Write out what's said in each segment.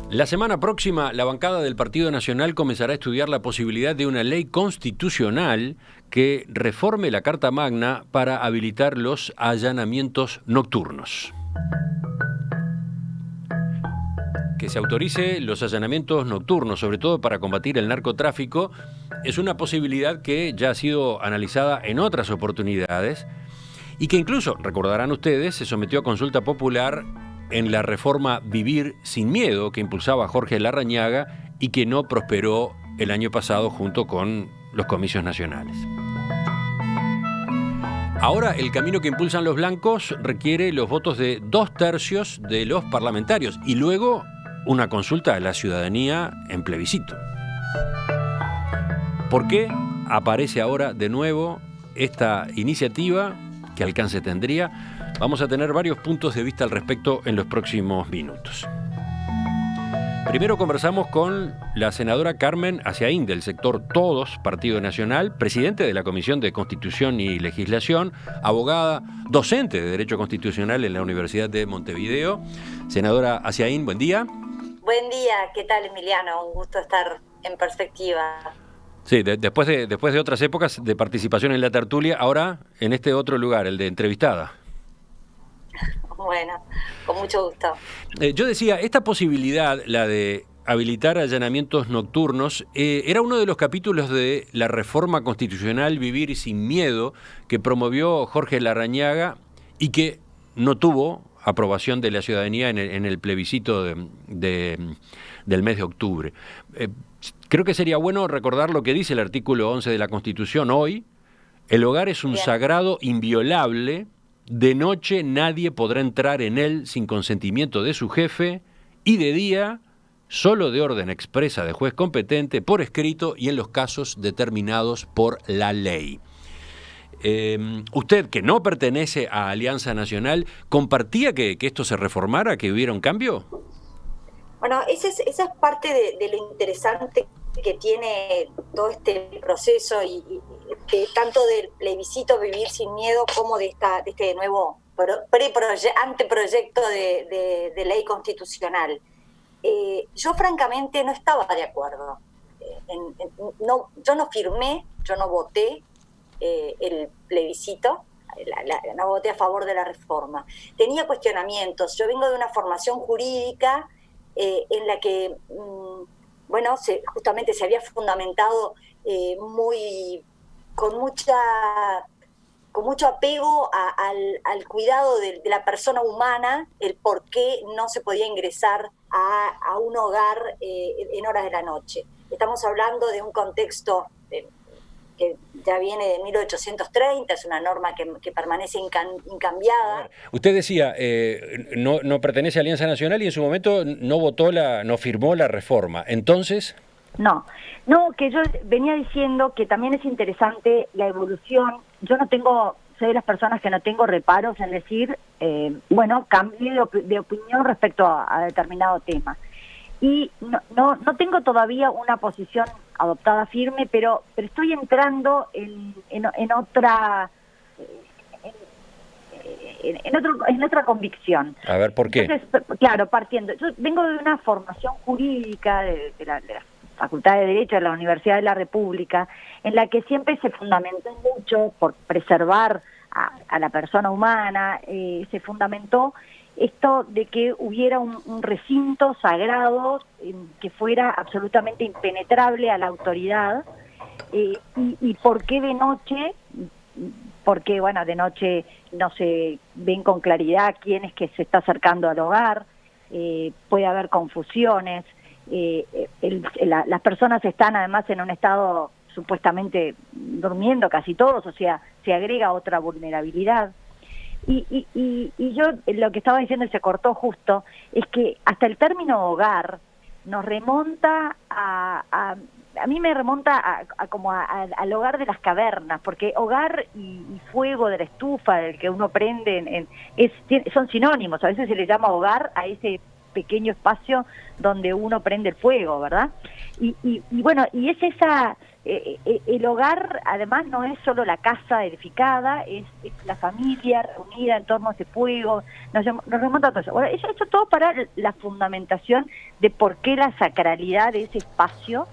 La semana próxima, la bancada del Partido Nacional comenzará a estudiar la posibilidad de una ley constitucional que reforme la Carta Magna para habilitar los allanamientos nocturnos. Que se autorice los allanamientos nocturnos, sobre todo para combatir el narcotráfico, es una posibilidad que ya ha sido analizada en otras oportunidades y que incluso, recordarán ustedes, se sometió a consulta popular en la reforma Vivir sin Miedo que impulsaba Jorge Larrañaga y que no prosperó el año pasado junto con los comicios nacionales. Ahora el camino que impulsan los blancos requiere los votos de 2/3 de los parlamentarios y luego una consulta a la ciudadanía en plebiscito. ¿Por qué aparece ahora de nuevo esta iniciativa? ¿Qué alcance tendría? Vamos a tener varios puntos de vista al respecto en los próximos minutos. Primero conversamos con la senadora Carmen Aciaín del sector Todos, Partido Nacional, presidente de la Comisión de Constitución y Legislación, abogada, docente de Derecho Constitucional en la Universidad de Montevideo. Senadora Aciaín, buen día. Buen día, ¿qué tal, Emiliano? Un gusto estar en perspectiva. Sí, después de otras épocas de participación en la tertulia, ahora en este otro lugar, el de entrevistada. Bueno, con mucho gusto. Yo decía, esta posibilidad, la de habilitar allanamientos nocturnos, era uno de los capítulos de la reforma constitucional Vivir sin Miedo que promovió Jorge Larrañaga y que no tuvo aprobación de la ciudadanía en el plebiscito del mes de octubre. Creo que sería bueno recordar lo que dice el artículo 11 de la Constitución hoy. El hogar es un sagrado inviolable. De noche nadie podrá entrar en él sin consentimiento de su jefe y de día solo de orden expresa de juez competente, por escrito y en los casos determinados por la ley. Usted, que no pertenece a Alianza Nacional, ¿compartía que esto se reformara, que hubiera un cambio? Bueno, esa es parte de lo interesante que tiene todo este proceso y tanto del plebiscito Vivir sin Miedo como de este nuevo anteproyecto de ley constitucional. Yo francamente no estaba de acuerdo. Yo no firmé, yo no voté el plebiscito, no voté a favor de la reforma. Tenía cuestionamientos. Yo vengo de una formación jurídica en la que justamente se había fundamentado con mucho apego al cuidado de la persona humana, el por qué no se podía ingresar a un hogar en horas de la noche. Estamos hablando de un contexto que ya viene de 1830, es una norma que permanece incambiada. Usted decía, no pertenece a Alianza Nacional y en su momento no firmó la reforma. Entonces... No, que yo venía diciendo que también es interesante la evolución. Yo soy de las personas que no tengo reparos en decir, cambié de opinión respecto a determinado tema. Y no tengo todavía una posición adoptada firme, pero estoy entrando en otra convicción. A ver, ¿por qué? Entonces, claro, partiendo. Yo vengo de una formación jurídica de la Facultad de Derecho de la Universidad de la República, en la que siempre se fundamentó mucho por preservar a la persona humana, se fundamentó esto de que hubiera un recinto sagrado que fuera absolutamente impenetrable a la autoridad. ¿Y por qué de noche? Porque, de noche no se ven con claridad quién es que se está acercando al hogar, puede haber confusiones, las personas están además en un estado supuestamente durmiendo casi todos, o sea, se agrega otra vulnerabilidad. Y yo lo que estaba diciendo y se cortó justo, es que hasta el término hogar nos remonta a mí me remonta al hogar de las cavernas, porque hogar y fuego de la estufa, del que uno prende, son sinónimos. A veces se le llama hogar a ese pequeño espacio donde uno prende el fuego, ¿verdad? Y es el hogar además no es solo la casa edificada, es la familia reunida en torno a ese fuego, nos remonta a todo eso. Bueno, eso todo para la fundamentación de por qué la sacralidad de ese espacio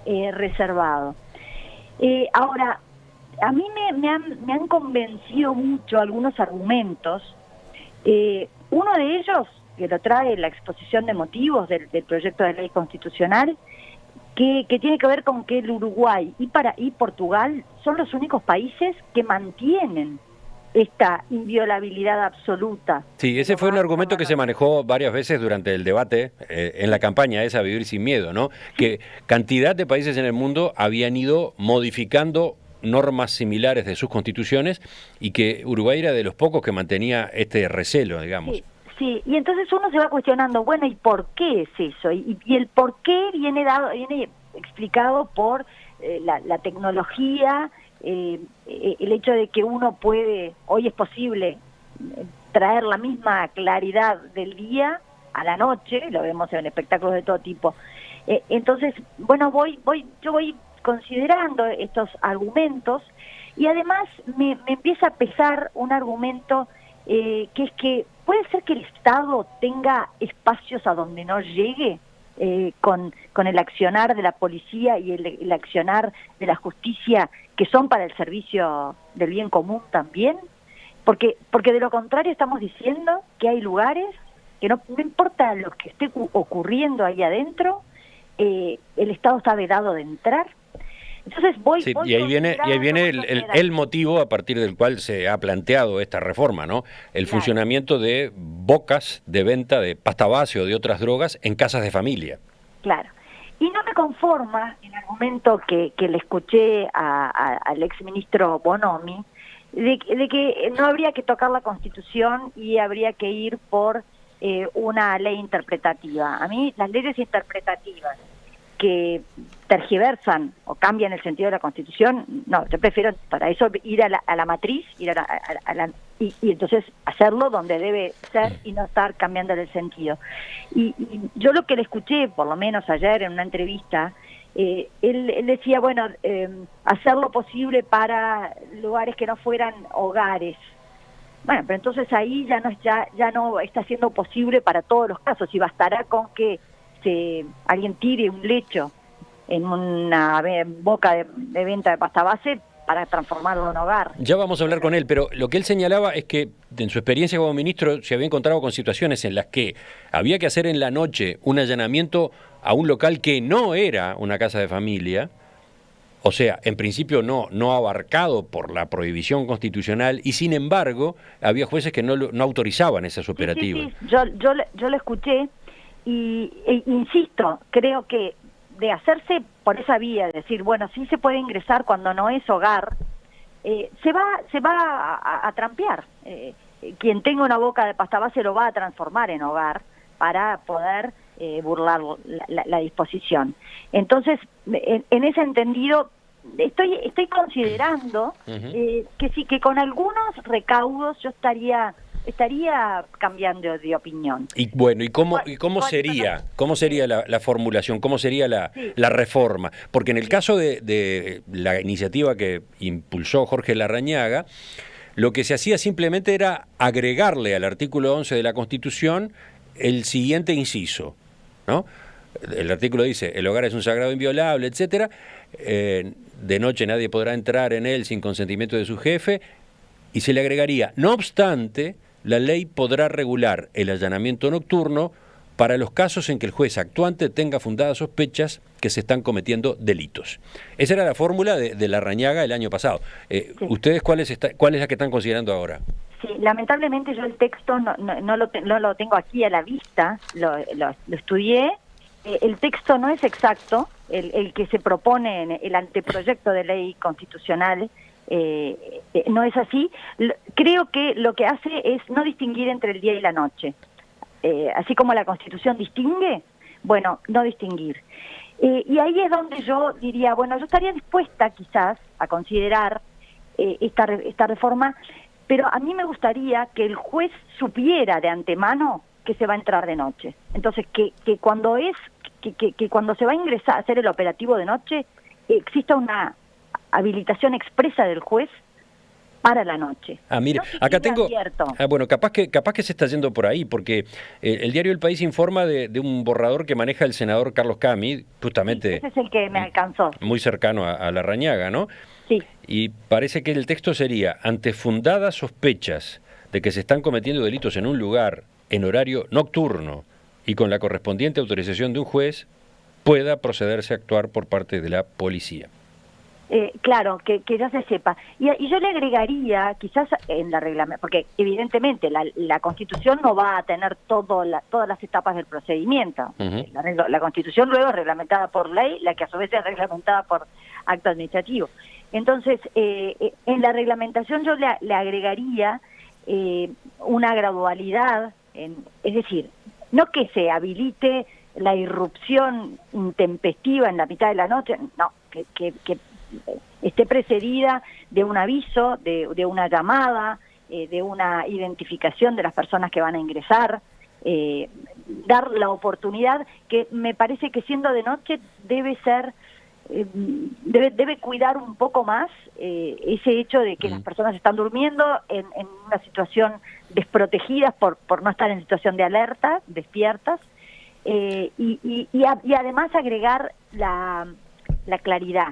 reservado. Ahora, a mí me han convencido mucho algunos argumentos. Uno de ellos, que lo trae la exposición de motivos del proyecto de ley constitucional, que tiene que ver con que el Uruguay y Portugal son los únicos países que mantienen esta inviolabilidad absoluta. Sí, ese fue un argumento que se manejó varias veces durante el debate en la campaña esa Vivir sin Miedo, ¿no? Que cantidad de países en el mundo habían ido modificando normas similares de sus constituciones y que Uruguay era de los pocos que mantenía este recelo, digamos. Sí, y entonces uno se va cuestionando, bueno, ¿y por qué es eso? Y el por qué viene explicado por la tecnología, el hecho de que uno puede, hoy es posible traer la misma claridad del día a la noche, lo vemos en espectáculos de todo tipo. Entonces, bueno, yo voy considerando estos argumentos y además me empieza a pesar un argumento que es que puede ser que el Estado tenga espacios a donde no llegue con el accionar de la policía y el accionar de la justicia, que son para el servicio del bien común también, porque de lo contrario estamos diciendo que hay lugares que no importa lo que esté ocurriendo ahí adentro, el Estado está vedado de entrar. Entonces y ahí viene el motivo a partir del cual se ha planteado esta reforma, ¿no? El funcionamiento de bocas de venta de pasta base o de otras drogas en casas de familia. Claro. Y no me conforma el argumento que le escuché al exministro Bonomi de que no habría que tocar la Constitución y habría que ir por una ley interpretativa. A mí las leyes interpretativas que tergiversan o cambian el sentido de la Constitución, no, yo prefiero para eso ir a la matriz, y entonces hacerlo donde debe ser y no estar cambiando el sentido. Y yo lo que le escuché, por lo menos ayer en una entrevista, él decía, bueno, hacer lo posible para lugares que no fueran hogares. Bueno, pero entonces ahí ya no está siendo posible para todos los casos, y bastará con que alguien tire un lecho en una boca de venta de pasta base para transformarlo en hogar. Ya vamos a hablar con él, pero lo que él señalaba es que en su experiencia como ministro se había encontrado con situaciones en las que había que hacer en la noche un allanamiento a un local que no era una casa de familia, o sea, en principio no abarcado por la prohibición constitucional, y sin embargo había jueces que no autorizaban esas operativas. Sí. Yo lo escuché. E insisto, creo que de hacerse por esa vía, de decir, bueno, sí se puede ingresar cuando no es hogar, se va a trampear. Quien tenga una boca de pasta base lo va a transformar en hogar para poder burlar la disposición. Entonces, en ese entendido, estoy considerando que sí, que con algunos recaudos yo estaría cambiando de opinión. Y bueno, ¿cómo sería la formulación? ¿Cómo sería la reforma? Porque en el caso de la iniciativa que impulsó Jorge Larrañaga, lo que se hacía simplemente era agregarle al artículo 11 de la Constitución el siguiente inciso, ¿no? El artículo dice, el hogar es un sagrado inviolable, etcétera, de noche nadie podrá entrar en él sin consentimiento de su jefe, y se le agregaría, no obstante, la ley podrá regular el allanamiento nocturno para los casos en que el juez actuante tenga fundadas sospechas que se están cometiendo delitos. Esa era la fórmula de Larrañaga el año pasado. Sí. ¿Ustedes cuál es la que están considerando ahora? Sí, lamentablemente yo el texto no lo tengo aquí a la vista, lo estudié. El texto no es exacto, el que se propone en el anteproyecto de ley constitucional. No es así. Creo que lo que hace es no distinguir entre el día y la noche. Así como la Constitución distingue, bueno, no distinguir. Y ahí es donde yo diría, bueno, yo estaría dispuesta quizás a considerar esta reforma, pero a mí me gustaría que el juez supiera de antemano que se va a entrar de noche. Entonces, que cuando se va a ingresar a hacer el operativo de noche, exista una habilitación expresa del juez para la noche. Mire, no acá tengo... abierto. Bueno, capaz que se está yendo por ahí, porque el diario El País informa de un borrador que maneja el senador Carlos Cammi, justamente... Sí, ese es el que me alcanzó. Muy cercano a Larrañaga, ¿no? Sí. Y parece que el texto sería: ante fundadas sospechas de que se están cometiendo delitos en un lugar en horario nocturno y con la correspondiente autorización de un juez, pueda procederse a actuar por parte de la policía. Claro, que ya se sepa. Y yo le agregaría, quizás en la reglamentación, porque evidentemente la Constitución no va a tener todas las etapas del procedimiento. Uh-huh. La Constitución luego es reglamentada por ley, la que a su vez es reglamentada por acto administrativo. Entonces, en la reglamentación yo le agregaría una gradualidad, es decir, no que se habilite la irrupción intempestiva en la mitad de la noche, no, que esté precedida de un aviso, de una llamada, de una identificación de las personas que van a ingresar, dar la oportunidad, que me parece que siendo de noche debe ser, debe cuidar un poco más ese hecho de que las personas están durmiendo en una situación desprotegidas por no estar en situación de alerta, despiertas, y además agregar la claridad,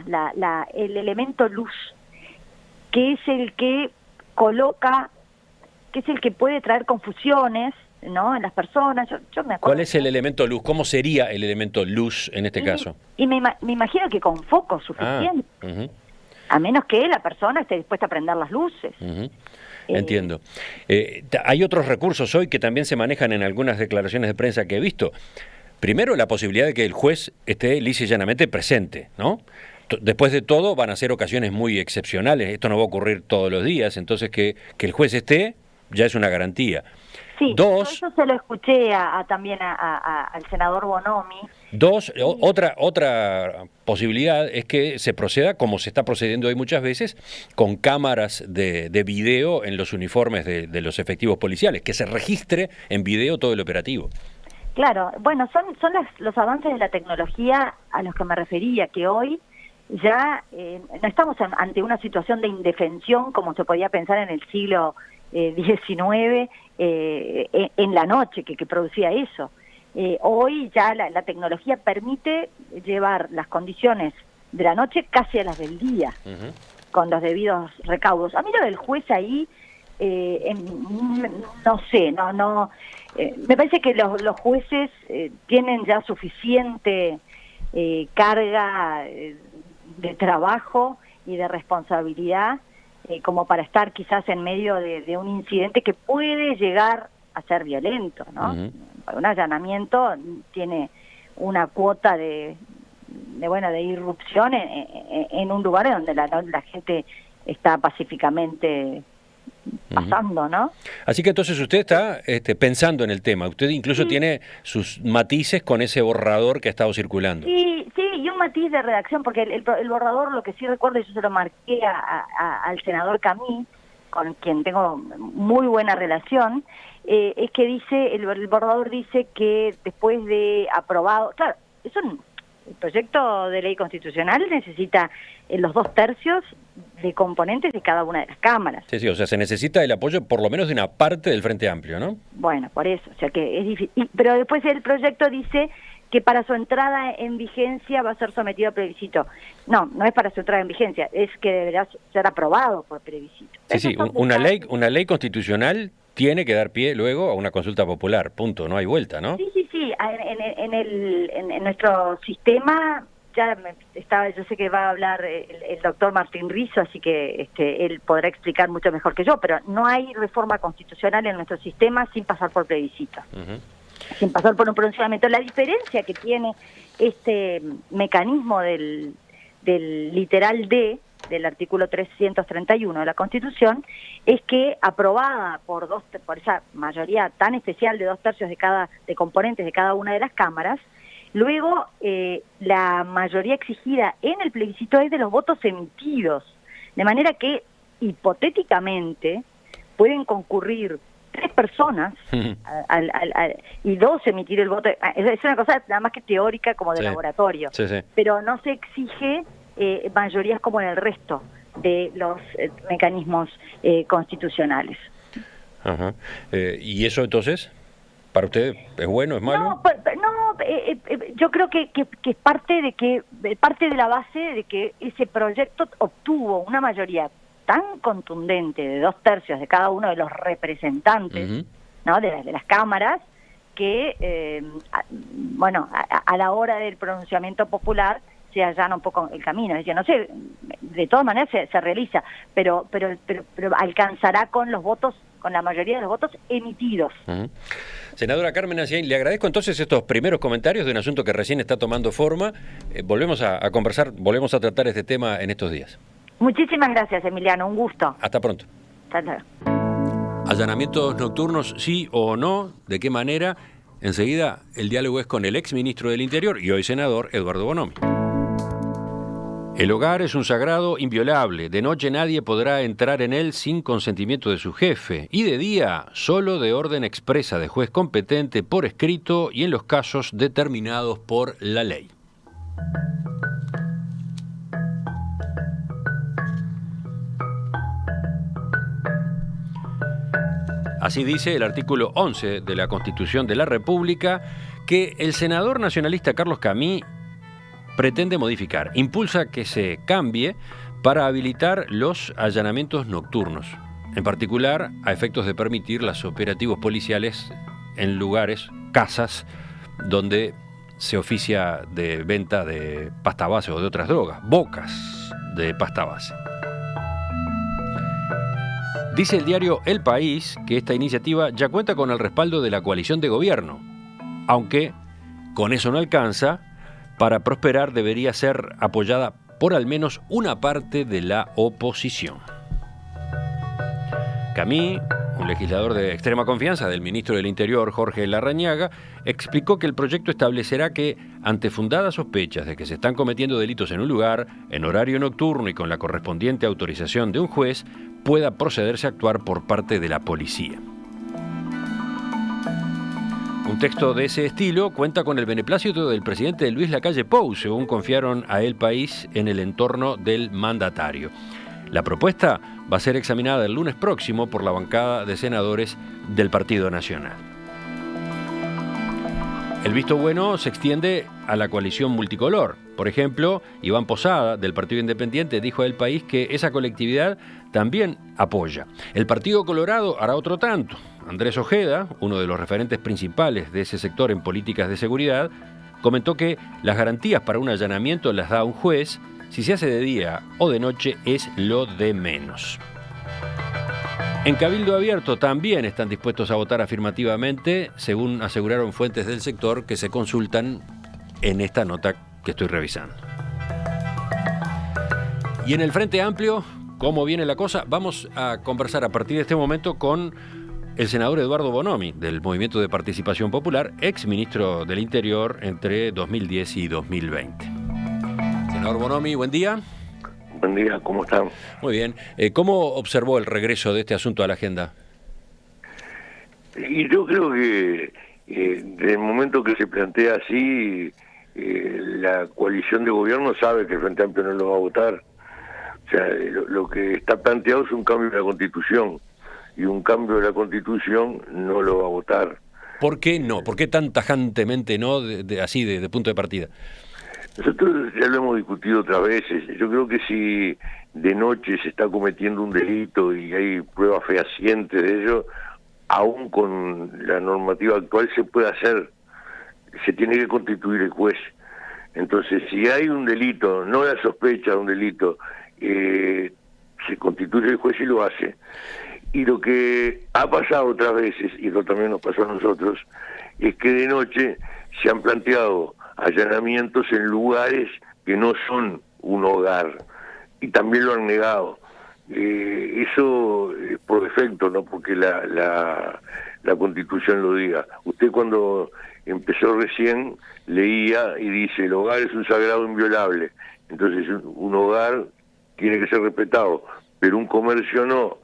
el elemento luz, que es el que coloca, que es el que puede traer confusiones, ¿no?, en las personas. Yo me acuerdo. ¿Cuál es el elemento luz? ¿Cómo sería el elemento luz en este caso? Y me imagino que con foco suficiente, a menos que la persona esté dispuesta a prender las luces. Entiendo. Hay otros recursos hoy que también se manejan en algunas declaraciones de prensa que he visto. Primero, la posibilidad de que el juez esté lisa y llanamente presente, ¿no? Después de todo, van a ser ocasiones muy excepcionales. Esto no va a ocurrir todos los días, entonces que el juez esté ya es una garantía. Sí, Dos, eso se lo escuché también al senador Bonomi. Dos, otra posibilidad es que se proceda, como se está procediendo hoy muchas veces, con cámaras de video en los uniformes de los efectivos policiales, que se registre en video todo el operativo. Claro, bueno, son los avances de la tecnología a los que me refería, que hoy ya no estamos ante una situación de indefensión como se podía pensar en el siglo XIX, en la noche, que producía eso. Hoy ya la tecnología permite llevar las condiciones de la noche casi a las del día, con los debidos recaudos. A mí lo del juez ahí, no sé, me parece que los jueces tienen ya suficiente carga de trabajo y de responsabilidad como para estar quizás en medio de un incidente que puede llegar a ser violento, ¿no? Un allanamiento tiene una cuota de irrupción en un lugar donde la gente está pacíficamente pasando, ¿no? Así que entonces usted está pensando en el tema. Usted incluso tiene sus matices con ese borrador que ha estado circulando. Sí, y un matiz de redacción, porque el borrador, lo que sí recuerdo, y yo se lo marqué al senador Camí, con quien tengo muy buena relación, es que dice, el borrador dice que después de aprobado, claro, el proyecto de ley constitucional necesita los 2/3 de componentes de cada una de las cámaras. Sí, o sea, se necesita el apoyo por lo menos de una parte del Frente Amplio, ¿no? Bueno, por eso, o sea que es difícil. Pero después el proyecto dice que para su entrada en vigencia va a ser sometido a plebiscito. No es para su entrada en vigencia, es que deberá ser aprobado por plebiscito. Sí, una ley constitucional tiene que dar pie luego a una consulta popular, punto, no hay vuelta, ¿no? Sí, en nuestro sistema yo sé que va a hablar el doctor Martín Rizzo, así que él podrá explicar mucho mejor que yo, pero no hay reforma constitucional en nuestro sistema sin pasar por plebiscito, sin pasar por un pronunciamiento. La diferencia que tiene este mecanismo del literal D del artículo 331 de la Constitución es que, aprobada por esa mayoría tan especial de 2/3 de componentes de cada una de las cámaras, luego la mayoría exigida en el plebiscito es de los votos emitidos, de manera que hipotéticamente pueden concurrir 3 personas y 2 emitir el voto. Es una cosa nada más que teórica, como de laboratorio, pero no se exige mayorías como en el resto de los mecanismos constitucionales. Ajá. ¿Y eso entonces, para usted, es bueno, es malo? Yo creo que es parte de la base de que ese proyecto obtuvo una mayoría tan contundente de 2/3 de cada uno de los representantes, ¿no? de las cámaras, que a la hora del pronunciamiento popular se allana un poco el camino. Es decir, no sé, de todas maneras se realiza, pero alcanzará con los votos, con la mayoría de los votos emitidos. Senadora Carmen Anciain, le agradezco entonces estos primeros comentarios de un asunto que recién está tomando forma. Volvemos a conversar, volvemos a tratar este tema en estos días. Muchísimas gracias, Emiliano, un gusto. Hasta pronto. Hasta luego. ¿Allanamientos nocturnos, sí o no? ¿De qué manera? Enseguida el diálogo es con el ex ministro del Interior y hoy senador Eduardo Bonomi. El hogar es un sagrado inviolable. De noche nadie podrá entrar en él sin consentimiento de su jefe. Y de día, solo de orden expresa de juez competente por escrito y en los casos determinados por la ley. Así dice el artículo 11 de la Constitución de la República, que el senador nacionalista Carlos Camí pretende modificar, impulsa que se cambie para habilitar los allanamientos nocturnos, en particular a efectos de permitir los operativos policiales en lugares, casas, donde se oficia de venta de pasta base o de otras drogas, bocas de pasta base. Dice el diario El País que esta iniciativa ya cuenta con el respaldo de la coalición de gobierno, aunque con eso no alcanza. Para prosperar debería ser apoyada por al menos una parte de la oposición. Camí, un legislador de extrema confianza del ministro del Interior, Jorge Larrañaga, explicó que el proyecto establecerá que, ante fundadas sospechas de que se están cometiendo delitos en un lugar, en horario nocturno y con la correspondiente autorización de un juez, pueda procederse a actuar por parte de la policía. Un texto de ese estilo cuenta con el beneplácito del presidente Luis Lacalle Pou, según confiaron a El País en el entorno del mandatario. La propuesta va a ser examinada el lunes próximo por la bancada de senadores del Partido Nacional. El visto bueno se extiende a la coalición multicolor. Por ejemplo, Iván Posada, del Partido Independiente, dijo a El País que esa colectividad también apoya. El Partido Colorado hará otro tanto. Andrés Ojeda, uno de los referentes principales de ese sector en políticas de seguridad, comentó que las garantías para un allanamiento las da un juez. Si se hace de día o de noche es lo de menos. En Cabildo Abierto también están dispuestos a votar afirmativamente, según aseguraron fuentes del sector que se consultan en esta nota que estoy revisando. Y en el Frente Amplio, ¿cómo viene la cosa? Vamos a conversar a partir de este momento con el senador Eduardo Bonomi, del Movimiento de Participación Popular, ex ministro del Interior entre 2010 y 2020. Senador Bonomi, buen día. Buen día, ¿cómo están? Muy bien. ¿Cómo observó el regreso de este asunto a la agenda? Y yo creo que desde el momento que se plantea así, la coalición de gobierno sabe que el Frente Amplio no lo va a votar. O sea, lo que está planteado es un cambio de la Constitución, y un cambio de la Constitución no lo va a votar. ¿Por qué no? ¿Por qué tan tajantemente no, así de punto de partida? Nosotros ya lo hemos discutido otras veces. Yo creo que si de noche se está cometiendo un delito y hay pruebas fehacientes de ello, aún con la normativa actual se puede hacer. Se tiene que constituir el juez. Entonces, si hay un delito, no la sospecha de un delito, se constituye el juez y lo hace. Y lo que ha pasado otras veces, y eso también nos pasó a nosotros, es que de noche se han planteado allanamientos en lugares que no son un hogar, y también lo han negado. Eso por defecto, no porque la Constitución lo diga. Usted cuando empezó recién leía y dice, el hogar es un sagrado inviolable. Entonces un hogar tiene que ser respetado, pero un comercio no.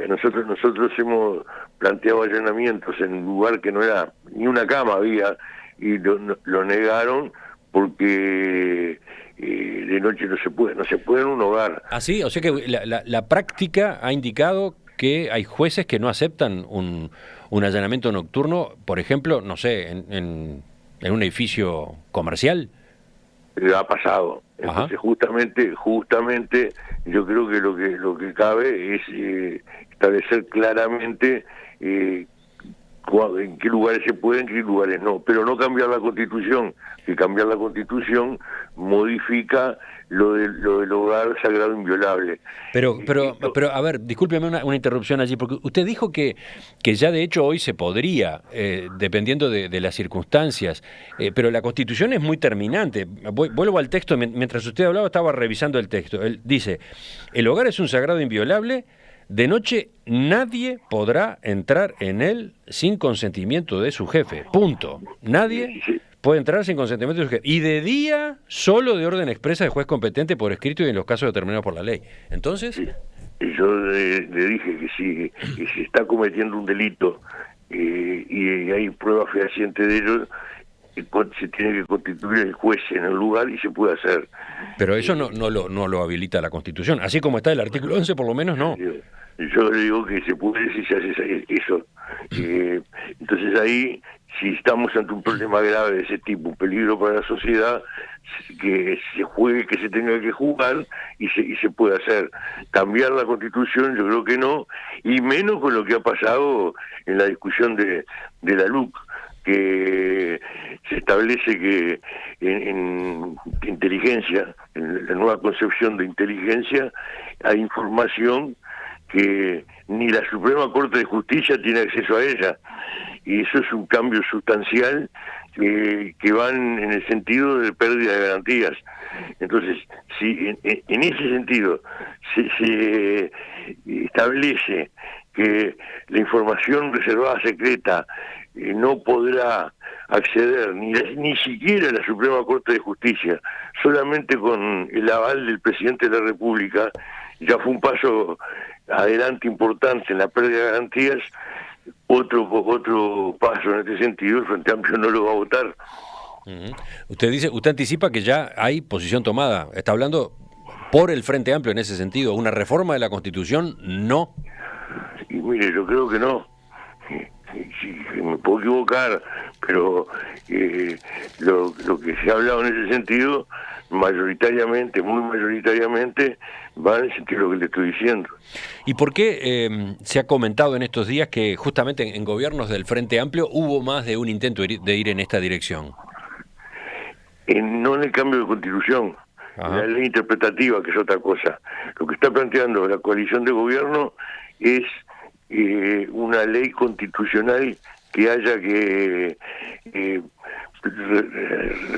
Nosotros hemos planteado allanamientos en un lugar que no era, ni una cama había, y lo negaron porque de noche no se puede en un hogar. Ah, sí, o sea que la práctica ha indicado que hay jueces que no aceptan un allanamiento nocturno, por ejemplo, no sé, en un edificio comercial. Ha pasado. Entonces, justamente, yo creo que lo que cabe es establecer claramente en qué lugares se puede, en qué lugares no, pero no cambiar la Constitución, que cambiar la Constitución modifica lo del hogar sagrado inviolable. Pero a ver, discúlpeme una interrupción allí, porque usted dijo que ya de hecho hoy se podría, dependiendo de las circunstancias, pero la Constitución es muy terminante. Vuelvo al texto, mientras usted hablaba estaba revisando el texto. Él dice, el hogar es un sagrado inviolable. De noche nadie podrá entrar en él sin consentimiento de su jefe. Punto. Nadie puede entrar sin consentimiento de su jefe. Y de día, solo de orden expresa del juez competente por escrito y en los casos determinados por la ley. Entonces... Sí. Yo le dije que si se está cometiendo un delito y hay pruebas fehacientes de ello, se tiene que constituir el juez en el lugar y se puede hacer. Pero eso no lo habilita la Constitución. Así como está el artículo 11, por lo menos no. Yo le digo que se puede si se hace eso. Entonces ahí, si estamos ante un problema grave de ese tipo, un peligro para la sociedad, que se juegue, que se tenga que jugar y se puede hacer. Cambiar la Constitución, yo creo que no, y menos con lo que ha pasado en la discusión de la LUC, que se establece que en inteligencia, en la nueva concepción de inteligencia, hay información que ni la Suprema Corte de Justicia tiene acceso a ella, y eso es un cambio sustancial que van en el sentido de pérdida de garantías. Entonces, si en ese sentido se establece que la información reservada secreta no podrá acceder ni siquiera a la Suprema Corte de Justicia, solamente con el aval del presidente de la República, ya fue un paso adelante importante en la pérdida de garantías. Otro paso en este sentido, el Frente Amplio no lo va a votar. Usted anticipa que ya hay posición tomada. Está hablando por el Frente Amplio en ese sentido. ¿Una reforma de la Constitución? No. Y mire, yo creo que no. Sí, me puedo equivocar, pero lo que se ha hablado en ese sentido, mayoritariamente, muy mayoritariamente, va en el sentido de lo que le estoy diciendo. ¿Y por qué se ha comentado en estos días que justamente en gobiernos del Frente Amplio hubo más de un intento de ir en esta dirección? No en el cambio de Constitución, en la ley interpretativa, que es otra cosa. Lo que está planteando la coalición de gobierno es una ley constitucional que haya que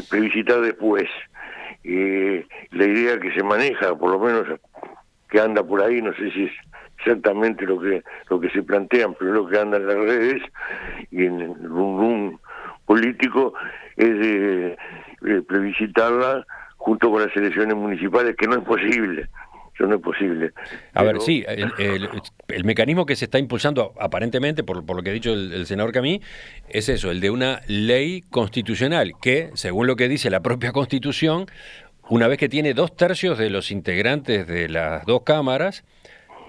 revisitar después. La idea que se maneja, por lo menos que anda por ahí, no sé si es exactamente lo que se plantean, pero lo que anda en las redes y en el rum político es de plebiscitarla junto con las elecciones municipales, que no es posible. Eso no es posible. A ver, sí, el mecanismo que se está impulsando aparentemente, por lo que ha dicho el senador Camí, es eso, el de una ley constitucional que, según lo que dice la propia Constitución, una vez que tiene 2/3 de los integrantes de las dos cámaras,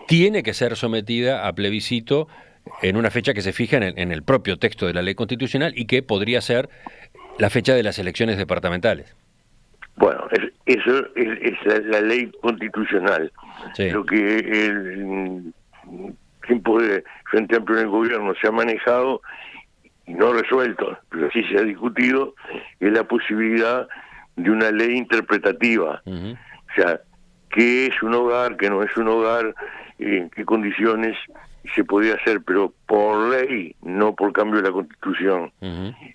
tiene que ser sometida a plebiscito en una fecha que se fija en el propio texto de la ley constitucional y que podría ser la fecha de las elecciones departamentales. Bueno, eso es la ley constitucional. Sí. Lo que el tiempo de Frente Amplio en el gobierno se ha manejado y no resuelto, pero sí se ha discutido, es la posibilidad de una ley interpretativa. O sea, qué es un hogar, qué no es un hogar, en qué condiciones se podía hacer, pero por ley, no por cambio de la Constitución.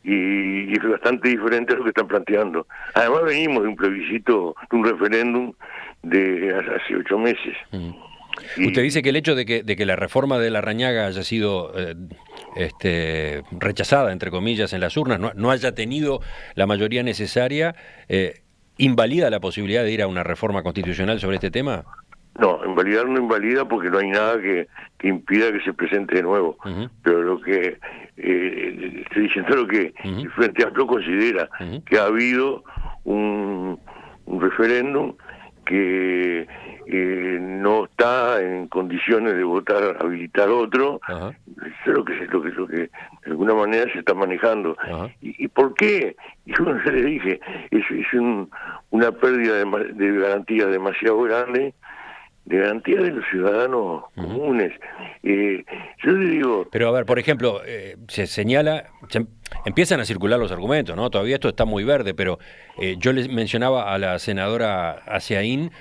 Y es bastante diferente a lo que están planteando. Además venimos de un plebiscito, de un referéndum de hace 8 meses. Usted dice que el hecho de que la reforma de Larrañaga haya sido rechazada, entre comillas, en las urnas, no haya tenido la mayoría necesaria, ¿invalida la posibilidad de ir a una reforma constitucional sobre este tema? No, invalidar no invalida porque no hay nada que impida que se presente de nuevo. Pero lo que estoy diciendo, lo que el Frente Amplio considera que ha habido un referéndum referéndum que no está en condiciones de votar, habilitar otro. Ajá. Eso es lo que de alguna manera se está manejando. ¿Y por qué? Y yo ya les dije, es una pérdida de garantía demasiado grande, de garantía de los ciudadanos comunes. Yo le digo... Pero a ver, por ejemplo, se señala, empiezan a circular los argumentos, ¿no? Todavía esto está muy verde, pero yo les mencionaba a la senadora Aciaín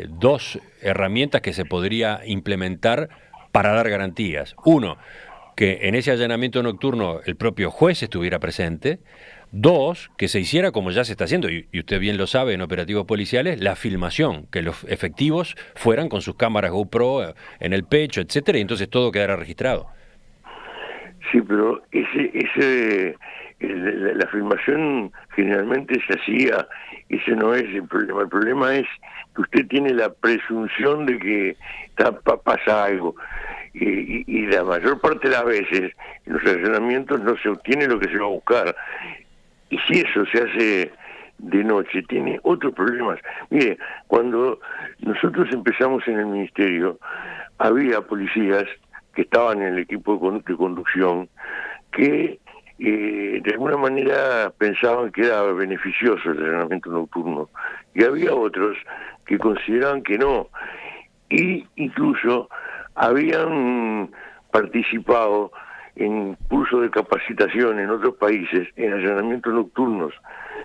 dos herramientas que se podría implementar para dar garantías. Uno, que en ese allanamiento nocturno el propio juez estuviera presente. Dos, que se hiciera como ya se está haciendo, y usted bien lo sabe en operativos policiales, la filmación, que los efectivos fueran con sus cámaras GoPro en el pecho, etcétera, y entonces todo quedara registrado. Sí, pero la filmación generalmente se hacía, ese no es el problema. El problema es que usted tiene la presunción de que pasa algo. Y la mayor parte de las veces en los allanamientos no se obtiene lo que se va a buscar. Y si eso se hace de noche, tiene otros problemas. Mire, cuando nosotros empezamos en el ministerio, había policías que estaban en el equipo de conducción que de alguna manera pensaban que era beneficioso el allanamiento nocturno. Y había otros que consideraban que no. Y incluso habían participado en cursos de capacitación en otros países en allanamientos nocturnos.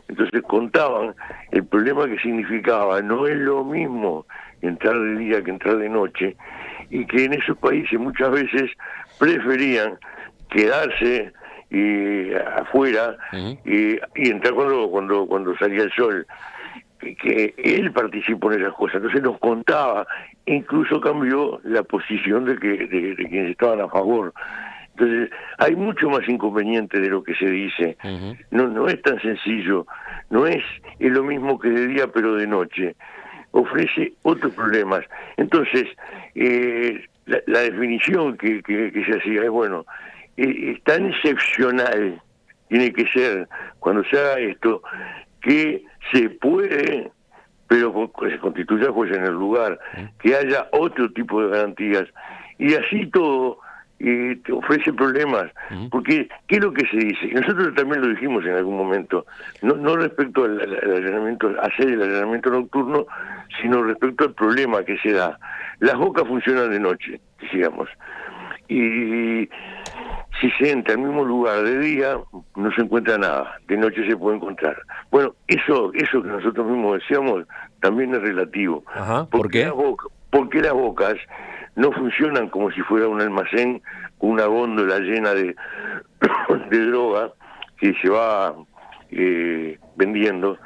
Entonces contaban el problema que significaba. No es lo mismo entrar de día que entrar de noche, y que en esos países muchas veces preferían quedarse afuera y entrar cuando salía el sol. Que él participó en esas cosas, entonces nos contaba, incluso cambió la posición de quienes estaban a favor. Entonces hay mucho más inconveniente de lo que se dice. No es tan sencillo, es lo mismo que de día pero de noche, ofrece otros problemas. Entonces la definición que se hacía es, bueno, es tan excepcional, tiene que ser cuando se haga esto, que se puede, pero que se constituya juez en el lugar, que haya otro tipo de garantías, y así todo te ofrece problemas, porque ¿qué es lo que se dice? Nosotros también lo dijimos en algún momento, no respecto al allanamiento, hacer el allanamiento nocturno, sino respecto al problema que se da. Las bocas funcionan de noche, digamos, y si se entra al mismo lugar de día, no se encuentra nada, de noche se puede encontrar. Bueno, eso que nosotros mismos decíamos también es relativo. Ajá, ¿por qué? Porque las bocas no funcionan como si fuera un almacén con una góndola llena de droga que se va vendiendo,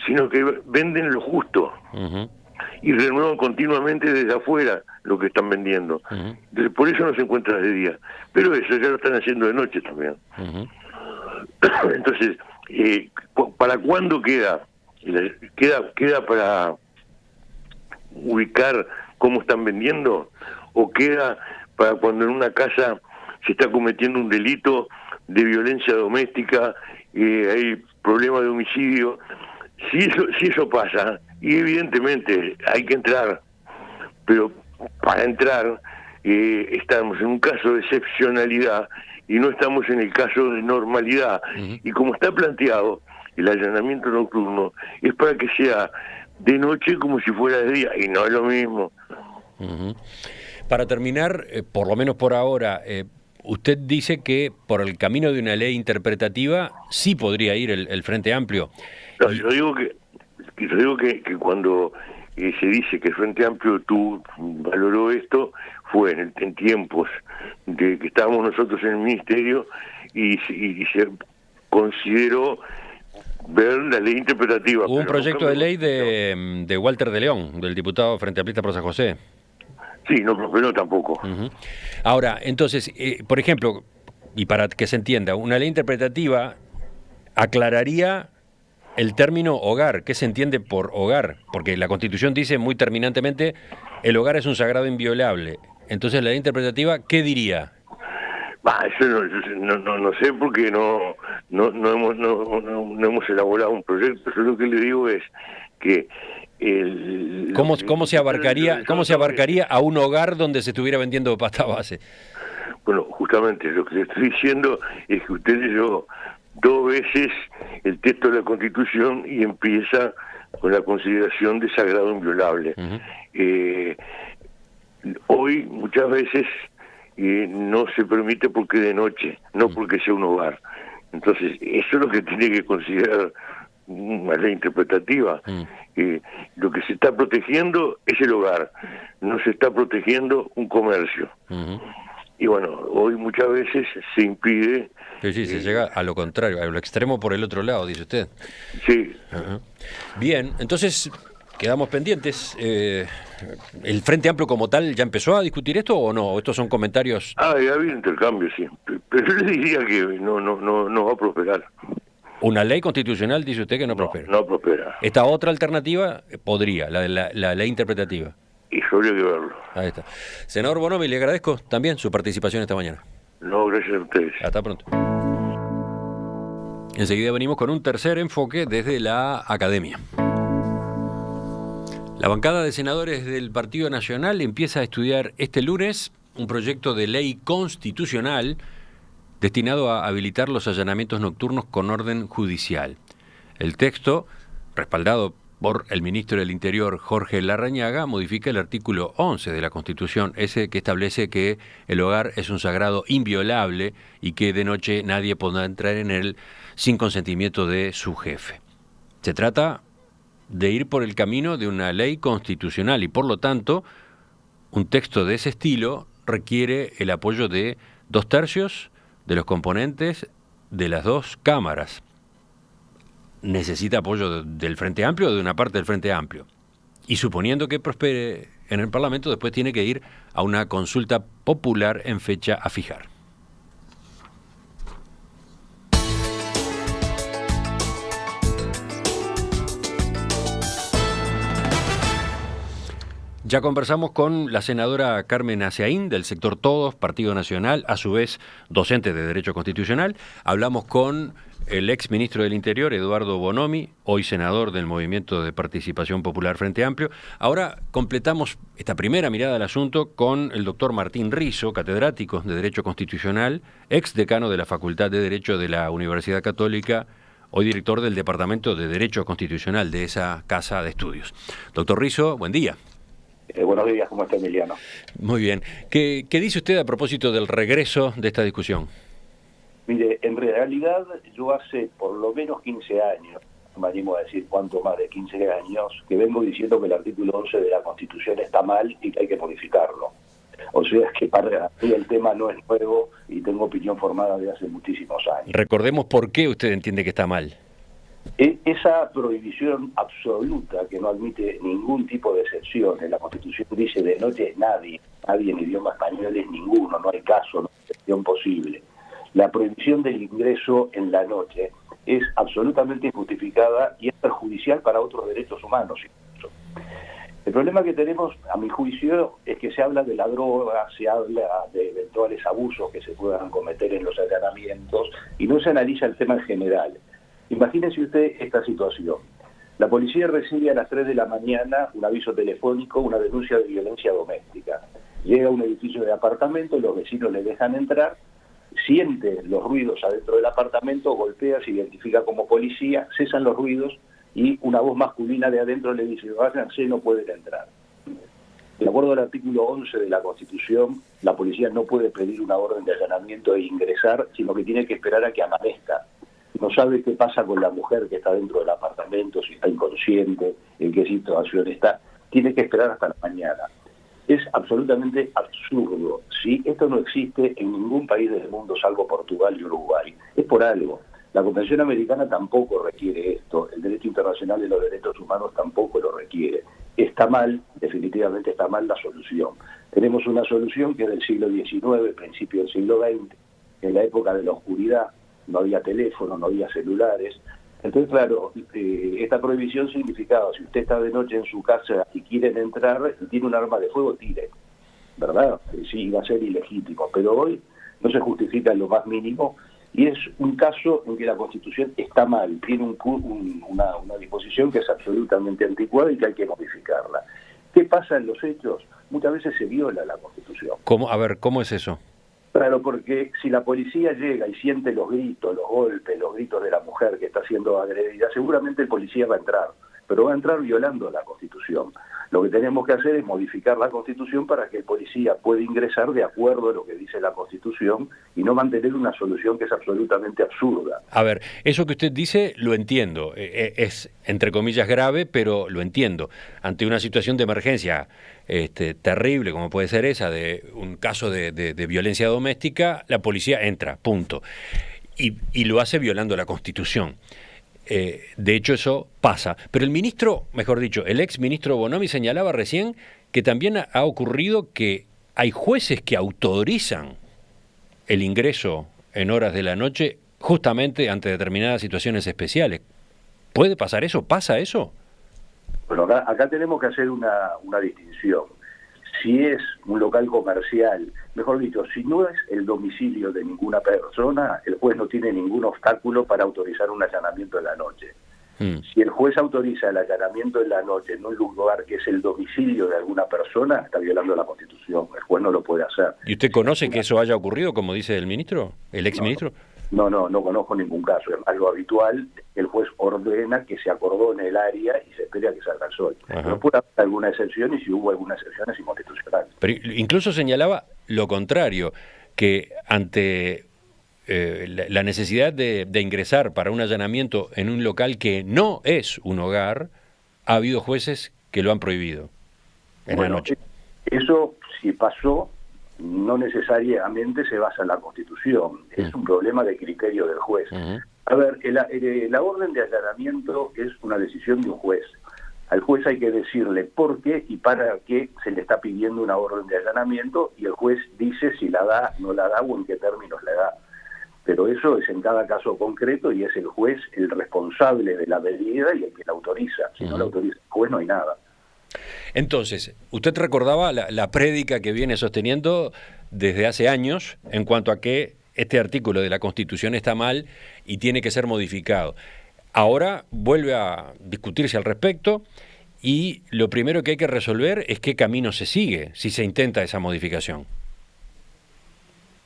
sino que venden lo justo. Y renuevan continuamente desde afuera lo que están vendiendo. Entonces, por eso no se encuentra de día. Pero eso ya lo están haciendo de noche también. Entonces, ¿para cuándo queda? ¿Queda para ubicar cómo están vendiendo? ¿O queda para cuando en una casa se está cometiendo un delito de violencia doméstica, hay problema de homicidio? Si eso pasa, y evidentemente hay que entrar, pero para entrar estamos en un caso de excepcionalidad y no estamos en el caso de normalidad. Y como está planteado, el allanamiento nocturno es para que sea de noche como si fuera de día, y no es lo mismo. Para terminar, por lo menos por ahora, usted dice que por el camino de una ley interpretativa sí podría ir el Frente Amplio. No, yo digo que cuando se dice que el Frente Amplio valoró esto, fue en tiempos de que estábamos nosotros en el ministerio y se consideró ver la ley interpretativa. Hubo un proyecto de ley de Walter de León, del diputado Frente Amplista por San José. Sí, no prosperó tampoco. Ahora, entonces, por ejemplo, y para que se entienda, una ley interpretativa aclararía el término hogar. ¿Qué se entiende por hogar? Porque la Constitución dice muy terminantemente, el hogar es un sagrado inviolable. Entonces, la ley interpretativa, ¿qué diría? Eso no sé, porque no hemos elaborado un proyecto. Yo lo que le digo es que ¿Cómo se abarcaría a un hogar donde se estuviera vendiendo pasta base? Bueno, justamente lo que le estoy diciendo es que usted leyó 2 veces el texto de la Constitución y empieza con la consideración de sagrado inviolable. Hoy muchas veces no se permite porque de noche, no porque sea un hogar. Entonces, eso es lo que tiene que considerar una ley interpretativa. Lo que se está protegiendo es el hogar, no se está protegiendo un comercio. Y bueno, hoy muchas veces se impide... Sí, se llega a lo contrario, a lo extremo por el otro lado, dice usted. Sí. Bien, entonces quedamos pendientes. ¿El Frente Amplio como tal ya empezó a discutir esto o no? ¿Estos son comentarios? Ya había intercambio, sí. Pero yo le diría que no va a prosperar. ¿Una ley constitucional dice usted que no prospera? No prospera. Esta otra alternativa podría, la ley interpretativa. Y habría que verlo. Ahí está. Senador Bonomi, le agradezco también su participación esta mañana. No, gracias a ustedes. Hasta pronto. Enseguida venimos con un tercer enfoque desde la academia. La bancada de senadores del Partido Nacional empieza a estudiar este lunes un proyecto de ley constitucional destinado a habilitar los allanamientos nocturnos con orden judicial. El texto, respaldado por el ministro del Interior, Jorge Larrañaga, modifica el artículo 11 de la Constitución, ese que establece que el hogar es un sagrado inviolable y que de noche nadie podrá entrar en él sin consentimiento de su jefe. Se trata de ir por el camino de una ley constitucional y, por lo tanto, un texto de ese estilo requiere el apoyo de 2/3 de los componentes de las 2 cámaras. Necesita apoyo del Frente Amplio o de una parte del Frente Amplio. Y suponiendo que prospere en el Parlamento, después tiene que ir a una consulta popular en fecha a fijar. Ya conversamos con la senadora Carmen Aciaín, del sector Todos, Partido Nacional, a su vez docente de Derecho Constitucional. Hablamos con el ex ministro del Interior, Eduardo Bonomi, hoy senador del Movimiento de Participación Popular Frente Amplio. Ahora completamos esta primera mirada al asunto con el doctor Martín Rizo, catedrático de Derecho Constitucional, ex decano de la Facultad de Derecho de la Universidad Católica, hoy director del Departamento de Derecho Constitucional de esa casa de estudios. Doctor Rizo, buen día. Buenos días, ¿cómo está Emiliano? Muy bien. ¿Qué dice usted a propósito del regreso de esta discusión? Mire, en realidad yo hace por lo menos 15 años, no me animo a decir cuánto más de 15 años, que vengo diciendo que el artículo 11 de la Constitución está mal y que hay que modificarlo. O sea, que para mí el tema no es nuevo y tengo opinión formada de hace muchísimos años. Recordemos por qué usted entiende que está mal. Esa prohibición absoluta que no admite ningún tipo de excepción, en la Constitución dice de noche nadie en idioma español es ninguno, no hay caso, no hay excepción posible. La prohibición del ingreso en la noche es absolutamente injustificada y es perjudicial para otros derechos humanos incluso. El problema que tenemos, a mi juicio, es que se habla de la droga, se habla de eventuales abusos que se puedan cometer en los allanamientos y no se analiza el tema en general. Imagínese usted esta situación. La policía recibe a las 3 de la mañana un aviso telefónico, una denuncia de violencia doméstica. Llega a un edificio de apartamento, los vecinos le dejan entrar, siente los ruidos adentro del apartamento, golpea, se identifica como policía, cesan los ruidos y una voz masculina de adentro le dice: váyanse, no pueden entrar. De acuerdo al artículo 11 de la Constitución, la policía no puede pedir una orden de allanamiento e ingresar, sino que tiene que esperar a que amanezca. No sabe qué pasa con la mujer que está dentro del apartamento, si está inconsciente, en qué situación está. Tiene que esperar hasta la mañana. Es absolutamente absurdo. ¿Sí? Esto no existe en ningún país del mundo, salvo Portugal y Uruguay. Es por algo. La Convención Americana tampoco requiere esto. El derecho internacional de los derechos humanos tampoco lo requiere. Está mal, definitivamente está mal la solución. Tenemos una solución que es del siglo XIX, principio del siglo XX, en la época de la oscuridad. No había teléfono, no había celulares. Entonces, claro, esta prohibición significaba, si usted está de noche en su casa y quieren entrar y tiene un arma de fuego, tire, ¿verdad? Sí, va a ser ilegítimo, pero hoy no se justifica en lo más mínimo Y es un caso en que la Constitución está mal, tiene una disposición que es absolutamente anticuada y que hay que modificarla. ¿Qué pasa en los hechos? Muchas veces se viola la Constitución. ¿Cómo? A ver, ¿cómo es eso? Claro, porque si la policía llega y siente los gritos, los golpes, los gritos de la mujer que está siendo agredida, seguramente el policía va a entrar, pero va a entrar violando la Constitución. Lo que tenemos que hacer es modificar la Constitución para que el policía pueda ingresar de acuerdo a lo que dice la Constitución y no mantener una solución que es absolutamente absurda. A ver, eso que usted dice lo entiendo, es entre comillas grave, pero lo entiendo. Ante una situación de emergencia terrible como puede ser esa, de un caso de violencia doméstica, la policía entra, punto. Y lo hace violando la Constitución. De hecho, eso pasa. Pero el ministro, mejor dicho, el ex ministro Bonomi señalaba recién que también ha ocurrido que hay jueces que autorizan el ingreso en horas de la noche justamente ante determinadas situaciones especiales. ¿Puede pasar eso? ¿Pasa eso? Bueno, acá tenemos que hacer una distinción. Si es un local comercial, mejor dicho, si no es el domicilio de ninguna persona, el juez no tiene ningún obstáculo para autorizar un allanamiento en la noche. Si el juez autoriza el allanamiento en la noche en un lugar que es el domicilio de alguna persona, está violando la Constitución. El juez no lo puede hacer. ¿Y usted conoce que eso haya ocurrido, como dice el ministro, el ex ministro? No conozco ningún caso. Es algo habitual. El juez ordena que se acordone el área y se espere a que salga el sol. No puede haber alguna excepción, y si hubo alguna excepción es inconstitucional. Pero incluso señalaba lo contrario, que ante la necesidad de ingresar para un allanamiento en un local que no es un hogar, ha habido jueces que lo han prohibido en la noche. Eso, si pasó, no necesariamente se basa en la Constitución. Es un problema de criterio del juez. A ver, la orden de allanamiento es una decisión de un juez. Al juez hay que decirle por qué y para qué se le está pidiendo una orden de allanamiento, y el juez dice si la da, no la da o en qué términos la da. Pero eso es en cada caso concreto y es el juez el responsable de la medida y el que la autoriza. Si no la autoriza el juez, no hay nada. Entonces, usted recordaba la prédica que viene sosteniendo desde hace años en cuanto a que este artículo de la Constitución está mal y tiene que ser modificado. Ahora vuelve a discutirse al respecto y lo primero que hay que resolver es qué camino se sigue si se intenta esa modificación.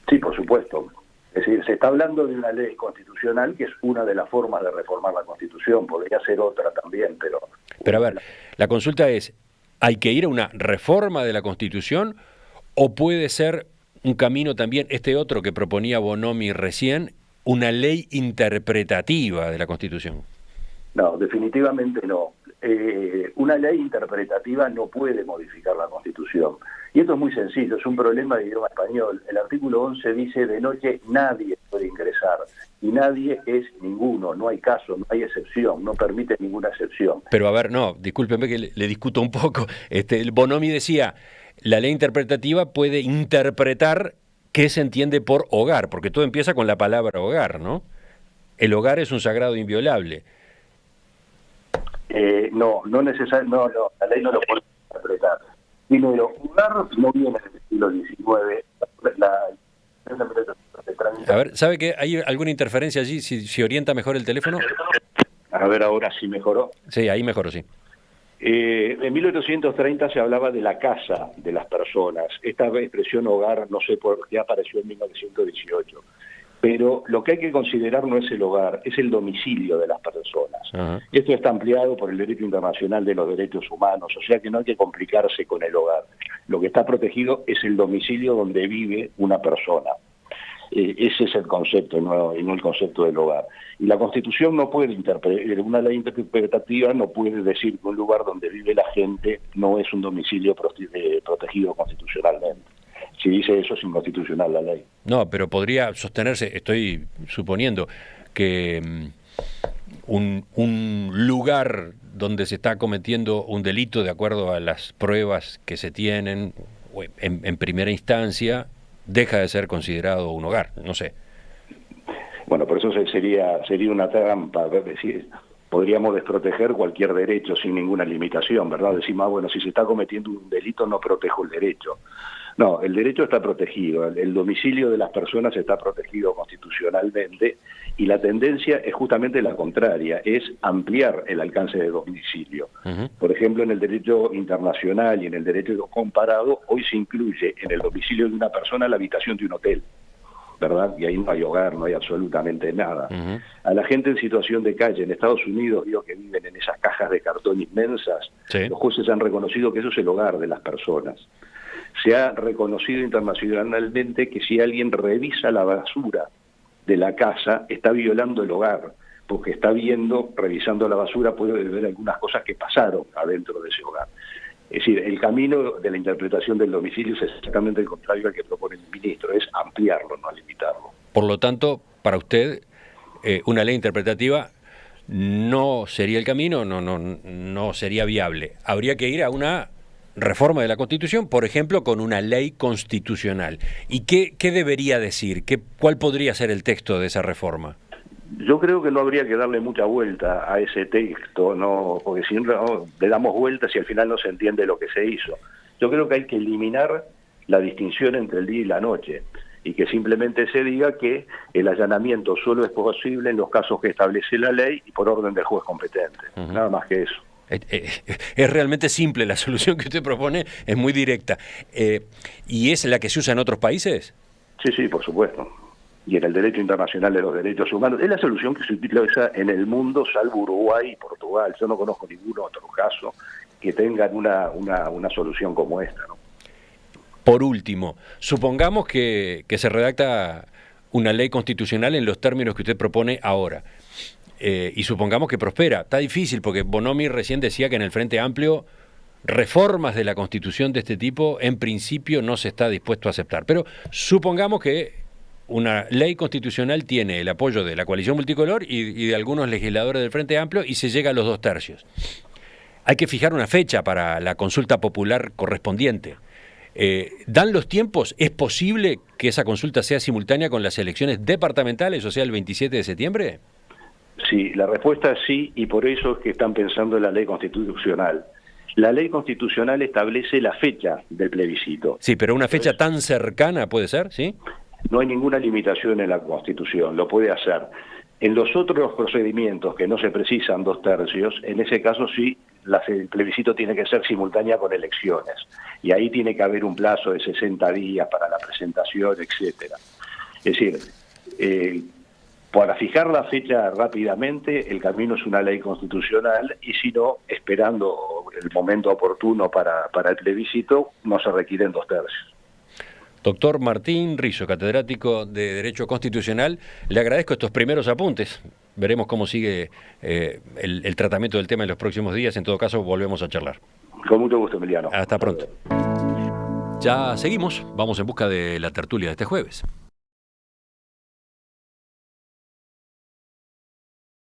Sí, por supuesto. Es decir, se está hablando de una ley constitucional que es una de las formas de reformar la Constitución. Podría ser otra también, pero... Pero a ver, la consulta es, ¿hay que ir a una reforma de la Constitución o puede ser un camino también, este otro que proponía Bonomi recién, una ley interpretativa de la Constitución? No, definitivamente no. Una ley interpretativa no puede modificar la Constitución. Y esto es muy sencillo, es un problema de idioma español. El artículo 11 dice: de noche nadie puede ingresar. Y nadie es ninguno, no hay caso, no hay excepción, no permite ninguna excepción. Pero a ver, no, discúlpeme que le discuto un poco. El Bonomi decía, la ley interpretativa puede interpretar qué se entiende por hogar, porque todo empieza con la palabra hogar, ¿no? El hogar es un sagrado inviolable. No necesariamente, no, la ley no lo puede interpretar. Primero, hogar no viene del siglo XIX. A ver, ¿sabe que hay alguna interferencia allí? Si orienta mejor el teléfono. A ver, ahora sí mejoró. Sí, ahí mejoró, sí. En 1830 se hablaba de la casa de las personas. Esta expresión hogar no sé por qué apareció en 1918. Pero lo que hay que considerar no es el hogar, es el domicilio de las personas. Uh-huh. Esto está ampliado por el derecho internacional de los derechos humanos, o sea que no hay que complicarse con el hogar. Lo que está protegido es el domicilio donde vive una persona. Ese es el concepto, y no el concepto del hogar. Y la Constitución no puede interpretar, una ley interpretativa no puede decir que un lugar donde vive la gente no es un domicilio protegido constitucionalmente. Si dice eso, es inconstitucional la ley. No, pero podría sostenerse, estoy suponiendo, que un lugar donde se está cometiendo un delito de acuerdo a las pruebas que se tienen en primera instancia, deja de ser considerado un hogar, no sé. Bueno, por eso sería una trampa, es decir, podríamos desproteger cualquier derecho sin ninguna limitación, ¿verdad? Decimos, bueno, si se está cometiendo un delito no protejo el derecho. No, el derecho está protegido, el domicilio de las personas está protegido constitucionalmente y la tendencia es justamente la contraria, es ampliar el alcance de domicilio. Por ejemplo, en el derecho internacional y en el derecho comparado, hoy se incluye en el domicilio de una persona la habitación de un hotel, ¿verdad? Y ahí no hay hogar, no hay absolutamente nada. A la gente en situación de calle en Estados Unidos, digo, que viven en esas cajas de cartón inmensas, Sí. los jueces han reconocido que eso es el hogar de las personas. Se ha reconocido internacionalmente que si alguien revisa la basura de la casa, está violando el hogar, porque está viendo, revisando la basura, puede ver algunas cosas que pasaron adentro de ese hogar. Es decir, el camino de la interpretación del domicilio es exactamente el contrario al que propone el ministro, es ampliarlo, no limitarlo. Por lo tanto, para usted, una ley interpretativa no sería el camino, no sería viable. Habría que ir a una reforma de la Constitución, por ejemplo, con una ley constitucional. ¿Y qué debería decir? ¿Cuál podría ser el texto de esa reforma? Yo creo que no habría que darle mucha vuelta a ese texto, no, porque si no le damos vueltas y al final no se entiende lo que se hizo. Yo creo que hay que eliminar la distinción entre el día y la noche y que simplemente se diga que el allanamiento solo es posible en los casos que establece la ley y por orden del juez competente. Nada más que eso. Es realmente simple, la solución que usted propone es muy directa. ¿Y es la que se usa en otros países? Sí, por supuesto. Y en el derecho internacional de los derechos humanos. Es la solución que se utiliza en el mundo, salvo Uruguay y Portugal. Yo no conozco ningún otro caso que tengan una solución como esta, ¿no? Por último, supongamos que se redacta una ley constitucional en los términos que usted propone ahora. Y supongamos que prospera. Está difícil porque Bonomi recién decía que en el Frente Amplio reformas de la Constitución de este tipo en principio no se está dispuesto a aceptar. Pero supongamos que una ley constitucional tiene el apoyo de la coalición multicolor y de algunos legisladores del Frente Amplio y se llega a los 2/3. Hay que fijar una fecha para la consulta popular correspondiente. ¿Dan los tiempos? ¿Es posible que esa consulta sea simultánea con las elecciones departamentales, o sea, el 27 de septiembre? Sí, la respuesta es sí, y por eso es que están pensando en la ley constitucional. La ley constitucional establece la fecha del plebiscito. Sí, pero una fecha tan cercana puede ser, ¿sí? No hay ninguna limitación en la Constitución, lo puede hacer. En los otros procedimientos que no se precisan 2/3, en ese caso sí, el plebiscito tiene que ser simultánea con elecciones. Y ahí tiene que haber un plazo de 60 días para la presentación, etcétera. Es decir, para fijar la fecha rápidamente, el camino es una ley constitucional y si no, esperando el momento oportuno para el plebiscito, no se requieren 2/3. Doctor Martín Rizo, catedrático de Derecho Constitucional, le agradezco estos primeros apuntes. Veremos cómo sigue el tratamiento del tema en los próximos días. En todo caso, volvemos a charlar. Con mucho gusto, Emiliano. Hasta pronto. Ya seguimos. Vamos en busca de la tertulia de este jueves.